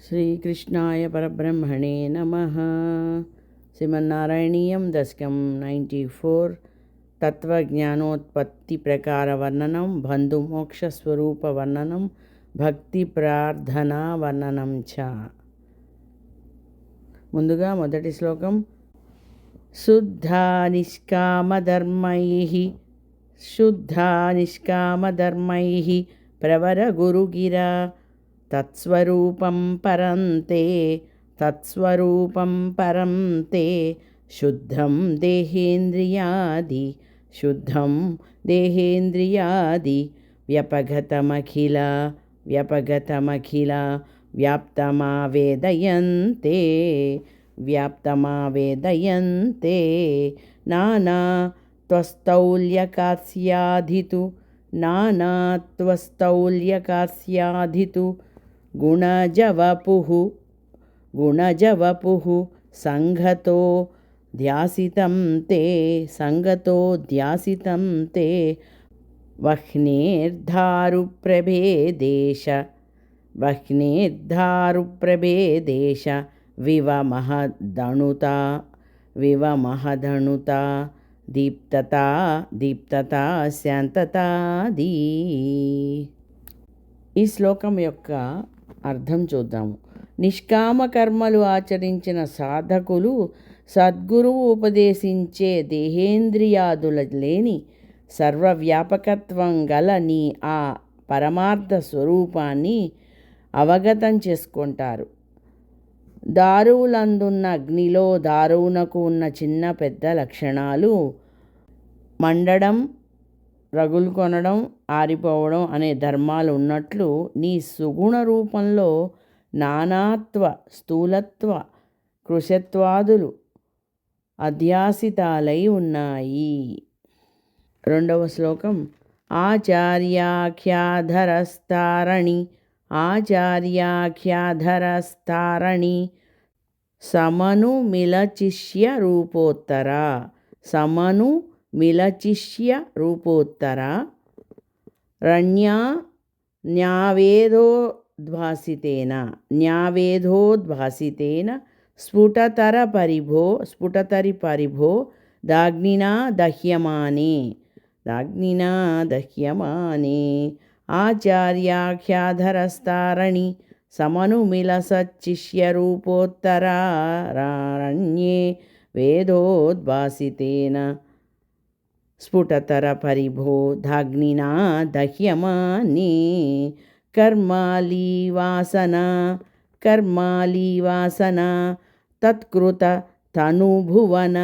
శ్రీకృష్ణాయ పరబ్రహ్మణే నమః. శ్రీమన్నారాయణీయం దశకం 94. తత్వజ్ఞానోత్పత్తి ప్రకార వర్ణనం, బంధుమోక్షస్వరూప వర్ణనం, భక్తి ప్రార్థనా వర్ణనం చ. ముందుగా మొదటి శ్లోకం. శుద్ధా నిష్కామధర్మైః శుద్ధా నిష్కామధర్మైః ప్రవర గురుగిరా తత్స్వరూపం పరంతే తత్స్వరూపం పరంతే శుద్ధం దేహేంద్రియాది శుద్ధం దేహేంద్రియాది వ్యపగతమఖిల వ్యపగతమఖిల వ్యాప్తమావేదయంతే వ్యాప్తమావేదయంతే నానా త్వస్థౌల్యకాస్యాధితు నానాత్వస్థౌల్యకాస్యాధితు గుణజవపుః గుణజవపుః సంఘతో ధ్యాసితం తే సంగతో ధ్యాసితం తే వహ్నేర్ధారుప్రభేదేశ వహ్నేర్ధారుప్రభేదేశ వివమహదణుతా వివమహదణుతా దీప్తతా దీప్తతా శాంతతాది. ఈ శ్లోకం యొక్క అర్థం చూద్దాము. నిష్కామ కర్మలు ఆచరించిన సాధకులు సద్గురువు ఉపదేశించే దేహేంద్రియాదుల లేని సర్వవ్యాపకత్వం గల నీ ఆ పరమార్థ స్వరూపాన్ని అవగతం చేసుకుంటారు. దారువులందున్న అగ్నిలో దారువునకు ఉన్న చిన్న పెద్ద లక్షణాలు మండడం, రగులు కొనడం, ఆరిపోవడం అనే ధర్మాలు ఉన్నట్లు నీ సుగుణ రూపంలో నానాత్వ, స్థూలత్వ, కృశత్వాదులు అధ్యాసితాలై ఉన్నాయి. రెండవ శ్లోకం. ఆచార్యాఖ్యాధరస్తారణి ఆచార్యాఖ్యాధరస్తారణి సమను మిలచిష్య రూపోత్తర సమను మిలచిష్య రూపోత్తర రణ్యా న్యావేదోద్భాసితేన న్యావేదోద్భాసితేన స్ఫుటతరి పరిభో దాగ్నినా దహ్యమానే దాగ్నినా దహ్యమానే ఆచార్యాఖ్యాధరస్తారణి సమనుమిలసచ్చిష్యరూపోత్తరారణ్యే వేదోద్భాసితేన స్ఫుటతర పరిభో దాగ్నినా దహ్యమానే కర్మాలీవాసన కర్మాలీవాసన తత్కృత తనుభువన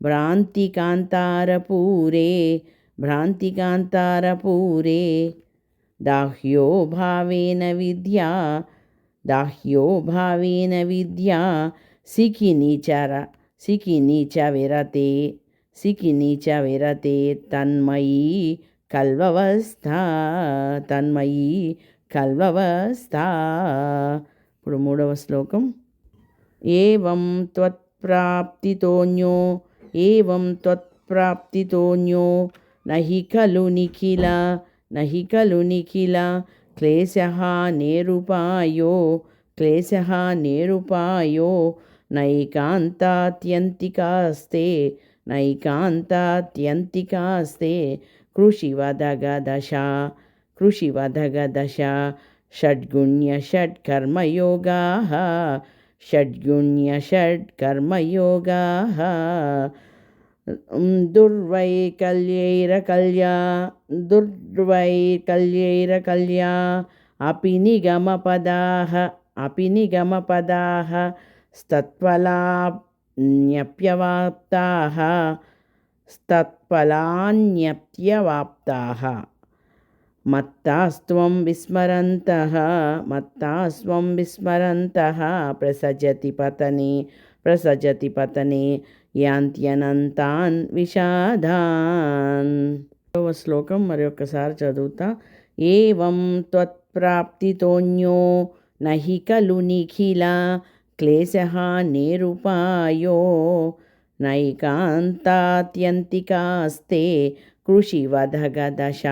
భ్రాంతికాంతారపూరే భ్రాంతికాంతారపూరే దాహ్యో భావేన విద్యా సికినీచ విరతే తన్మయీ కల్వవస్థా ఇప్పుడు మూడవ శ్లోకం. ఏవం త్వత్ప్రాప్తితోన్యో నహి ఖలు నిఖిల క్లేశః నేరుపాయో నైకాంతాత్యంతికాస్తే కృషివదగదశ షడ్గుణ్యషడ్కర్మయోగాః దుర్వైకల్యైరకల్యా అపి నిగమపదాః స్తత్ఫలాన్యప్యవాప్తాః మత్తాస్త్వం విస్మరంతః ప్రసజతి పతనే యాంత్యనంతాన్ విషాదాన్. శ్లోకం మరొకసారి చదువుతా. ఏవం త్వత్ప్రాప్తితోన్యో నహి ఖలు నిఖిల క్లేశః నేరుపాయో నైకాంతాత్యంతికాస్తే కృషివదగదశ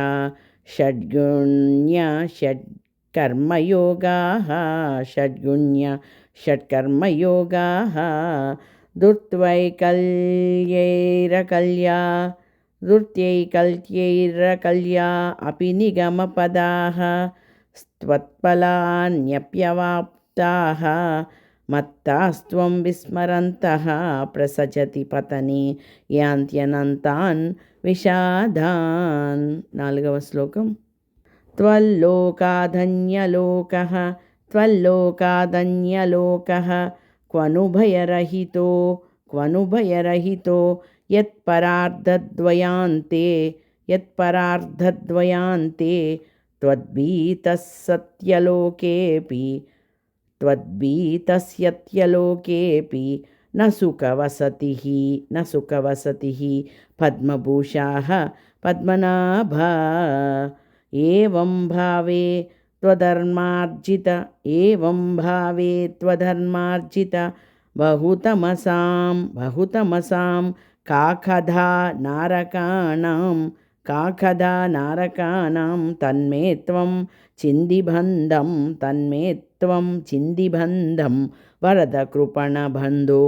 షడ్గుణ్య షడ్ षट्कर्मयोगाः षट्कर्मयोगाः धृत्यैकल्यैरकल्या अपि निगमपदाः त्वत्फलान्यप्यवाप्ताः मत्तास्त्वं विस्मरन्तः प्रसजति पतने యాంత్యనంతాన్ విషాదాన్. 4వ శ్లోకం. త్వల్లోకాదన్యలోకః క్వనుభయరహితో యత్పరార్ధద్వయాంతే त्वद्भीतस्यत्यलोकेऽपि न सुखवसतिः पद्मभूषाः पद्मनाभा. एवं भावे त्वधर्मार्जित बहुतमसां काकधा नारकाणां तन्मे त्वं चिन्दिबन्धं वरदकृपणबन्धो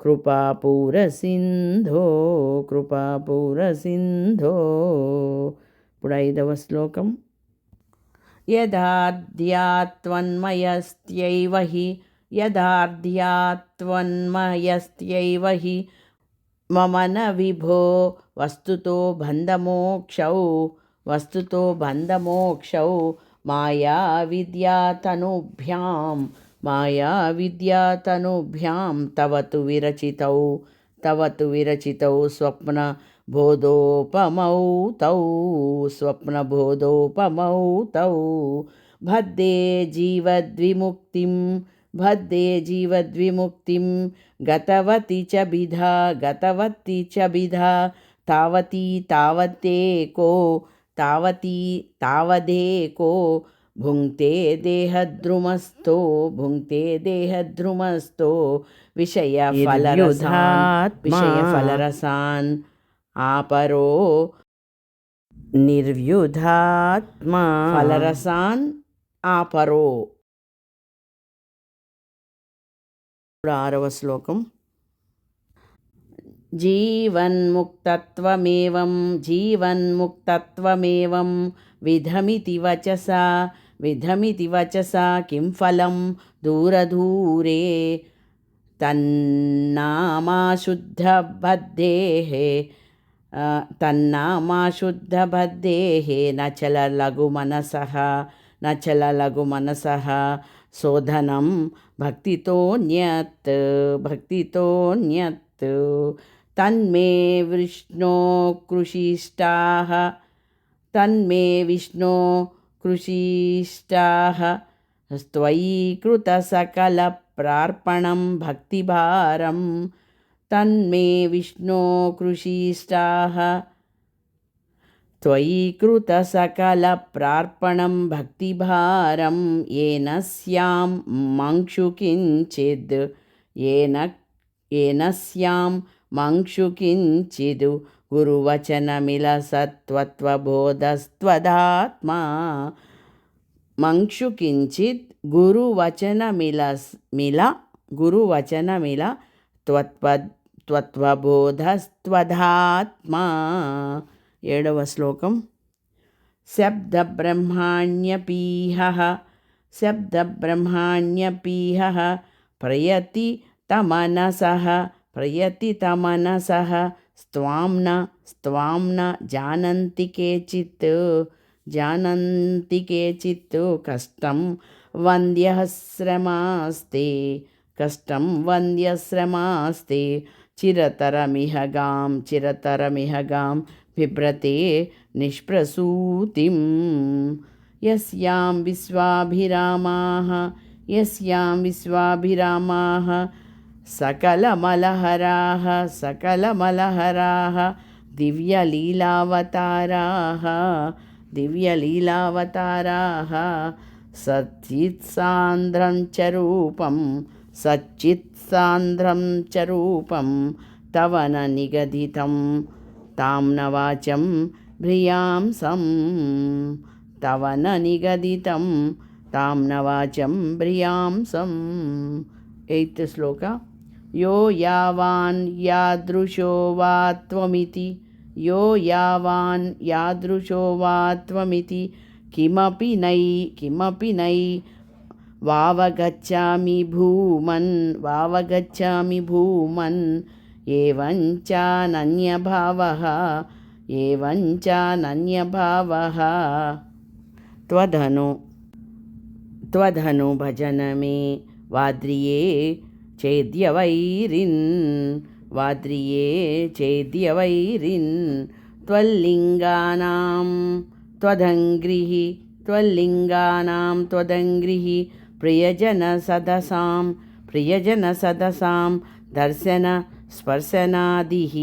కృపాపూరసింధో. ఇప్పుడు 5వ శ్లోకం. యదార్ధ్యాత్వన్మయస్త్యైవ హి మమ న విభో వస్తుతో బంధమోక్షౌ మాయావిద్యాతనుభ్యాం తవ తు విరచితౌ స్వప్నబోధోపమౌ తౌ భద్దే జీవద్విముక్తిం గతవతి చ బిధా తావదేకో భుంక్తే దేహద్రుమస్థో విషయఫలరసాన్ ఆపరో నిర్వ్యుధాత్మా ఫలరసాన్ ఆపరో. 6వ శ్లోకం. జీవన్ముక్తత్వమేవం విధమితి వచసా కిం ఫలం దూరదూరే తన్నామాశుద్ధబద్ధేః నచలలఘుమనసః శోధనం భక్తితోన్యత్ తన్మే విష్ణో కృషీష్టాః స్త్వయీకృతసకలప్రార్పణం భక్తిభారం. తన్మే విష్ణో కృషీష్టాః త్వయీకృతసకలప్రార్పణం భక్తిభారం. येन स्यां మంక్షు కించిద్ గురువచనమిలసత్వత్వబోధస్త్వదాత్మా. గురువచనమిల త్వత్వబోధస్త్వదాత్మా. 7వ శ్లోకం. శబ్దబ్రహ్మాణ్యపీహ ప్రయతితమనసః స్త్వాం న జానంతి కేచిత్ కష్టం వంద్యశ్రమాస్తే చిరతరమిహగాం బిభ్రతే నిష్ప్రసూతిం. యస్యాం విశ్వాభిరామాః సకలమలహరాः దివ్యలీలావతారాः సచ్చిత్సాంద్రం చ రూపం తవ న నిగదితం తాం న వాచం భ్రియాంసం తవ న నిగదితం తాం న వాచం భ్రియాంసం. 8th శ్లోక. యో యావాన్ యాదృశో వా త్వమితి యో యావాన్ యాదృశో వా త్వమితి కిమపి నై వావగచ్చామి భూమన్ ఏవంచానన్యభావః త్వధను భజన మే వాద్రియే చేద్యవైరిన్ త్వల్లింగానాం త్వదంగ్రిః ప్రియజన సదసాం దర్శన స్పర్శనాదిః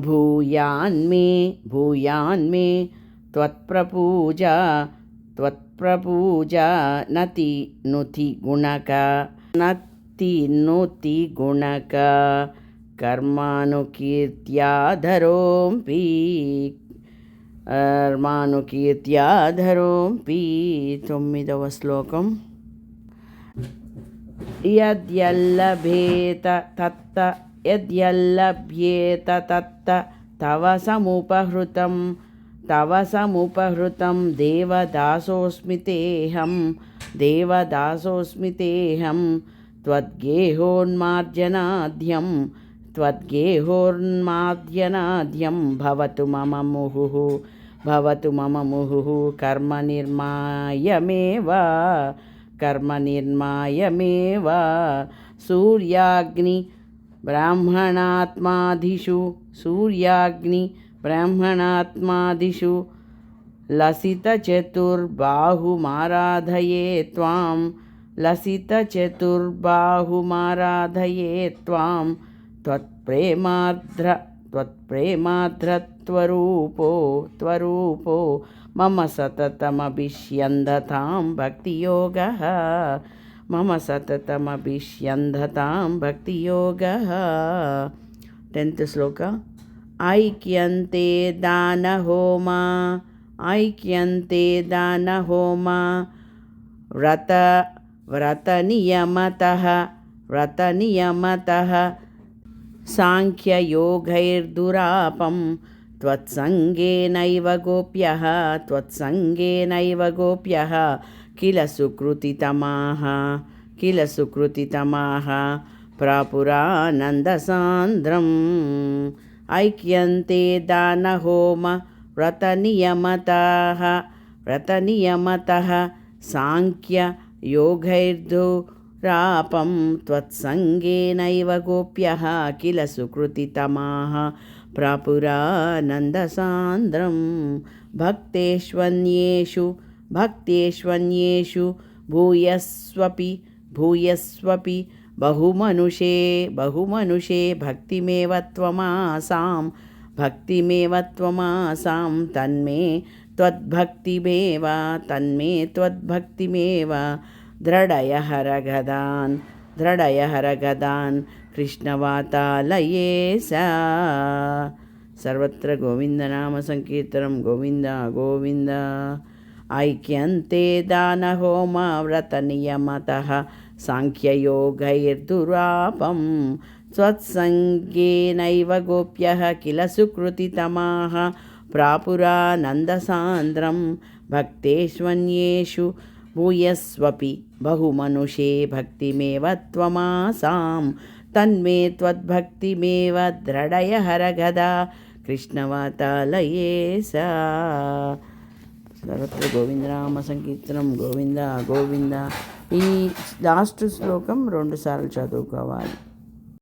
భూయాన్మే త్వత్ప్రపూజా నతి నుతి గుణక కర్మానుకీర్త్యాధరోంపి 9వ శ్లోకం. యద్యల్లభేత తత్త తవ సముపహృతం దేవదాసోస్మి తేహం త్వద్గేహోన్మార్జనాద్యం భవతు మమ ముహుః కర్మనిర్మాయమేవ సూర్యాగ్ని బ్రాహ్మణాత్మాదిషు లసితచతుర్బాహుమారాధయే త్వాం త్వత్ప్రేమార్ద్రత్వరూపో మమ సతతమభిష్యందతాం భక్తియోగః 10th శ్లోక. ఐక్యంతే దానహోమా వ్రతనియమతః సాంఖ్యయోగైర్దురాపం త్వత్సంగేనైవ గోప్యః కిల సుకృతితమాః ప్రాపురానందసాంద్రం. ఐక్యంతే దానహోమ వ్రతనియమతః సాంఖ్యయోగైర్దురాపం త్వత్సంగేనైవ గోప్యః కిల సుకృతితమాః ప్రాపురానందసాంద్రం. భక్తేష్వన్యేషు భూయస్వపి బహుమనుషే భక్తిమేవ త్వమాసాం తన్మే త్వద్భక్తిమేవ దృఢయ హరగదాన్ కృష్ణవాతాలయే సా. సర్వత్ర గోవిందనామ సంకీర్తనం. గోవింద గోవింద. ఐక్యంతే దానహోమ వ్రతనియమతః సాంఖ్యయోగైర్దురాపం త్వత్సంగేనైవ గోప్యః కిల సుకృతితమాః ప్రాపురానందసాంద్రం. భక్తేష్వన్యేషు భూయస్వపి బహుమనుషే భక్తిమేవ త్వమాసాం తన్మే త్వద్భక్తిమేవ దృఢయ హరగదా కృష్ణవాతాలయే సా. సర్వత్ర గోవిందనామ సంకీర్తనం. గోవింద గోవింద. ఈ లాస్ట్ శ్లోకం 2 సార్లు చదువుకోవాలి.